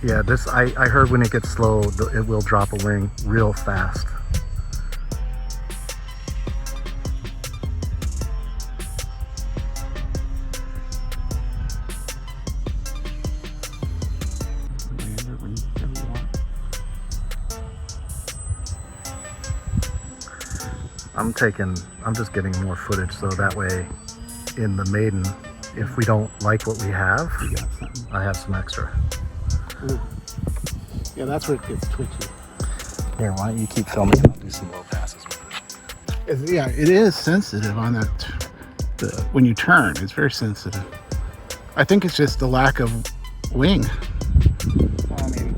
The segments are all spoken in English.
Yeah, this I heard when it gets slow, it will drop a wing real fast. I'm just getting more footage so that way in the Maiden, if we don't like what we have, I have some extra. Ooh. Yeah, that's where it gets twitchy. Here, why don't you keep filming and I'll do some low passes with it. Yeah, it is sensitive on that. When you turn, it's very sensitive. I think it's just the lack of wing. Well, I mean,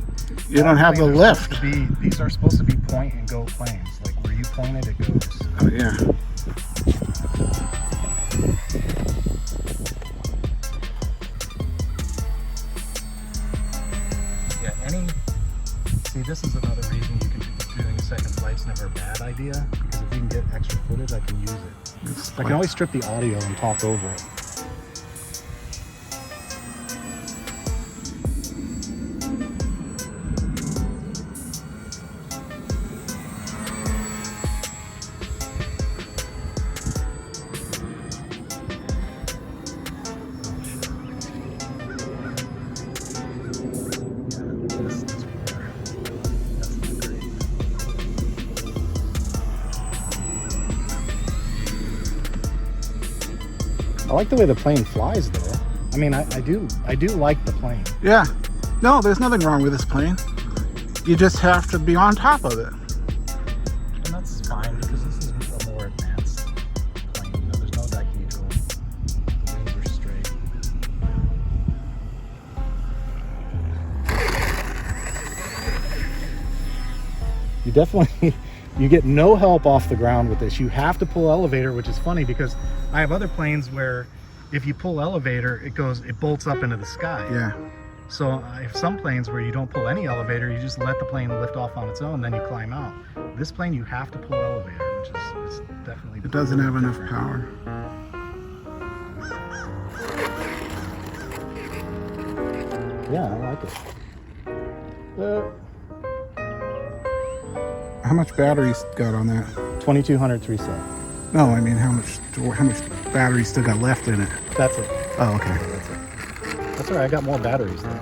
you don't have the lift. These are supposed to be point and go planes. Like where you point it, it goes. Oh, yeah. See, this is another reason you can doing a second flight's never a bad idea, because if you can get extra footage, I can use it. I can always strip the audio and talk over it. I like the way the plane flies, though. I mean, I do like the plane. Yeah. No, there's nothing wrong with this plane. You just have to be on top of it. And that's fine, because this is a more advanced plane. You know, there's no dihedral. The wings are straight. You definitely... You get no help off the ground with this. You have to pull elevator, which is funny because I have other planes where if you pull elevator, it bolts up into the sky. Yeah. So I have some planes where you don't pull any elevator, you just let the plane lift off on its own, then you climb out. This plane, you have to pull elevator, which is definitely... It doesn't have enough power. Yeah, I like it. How much battery's got on that? 2200 3-cell. No, I mean how much battery still got left in it? That's it. Oh, okay. That's it. That's all right. I got more batteries though.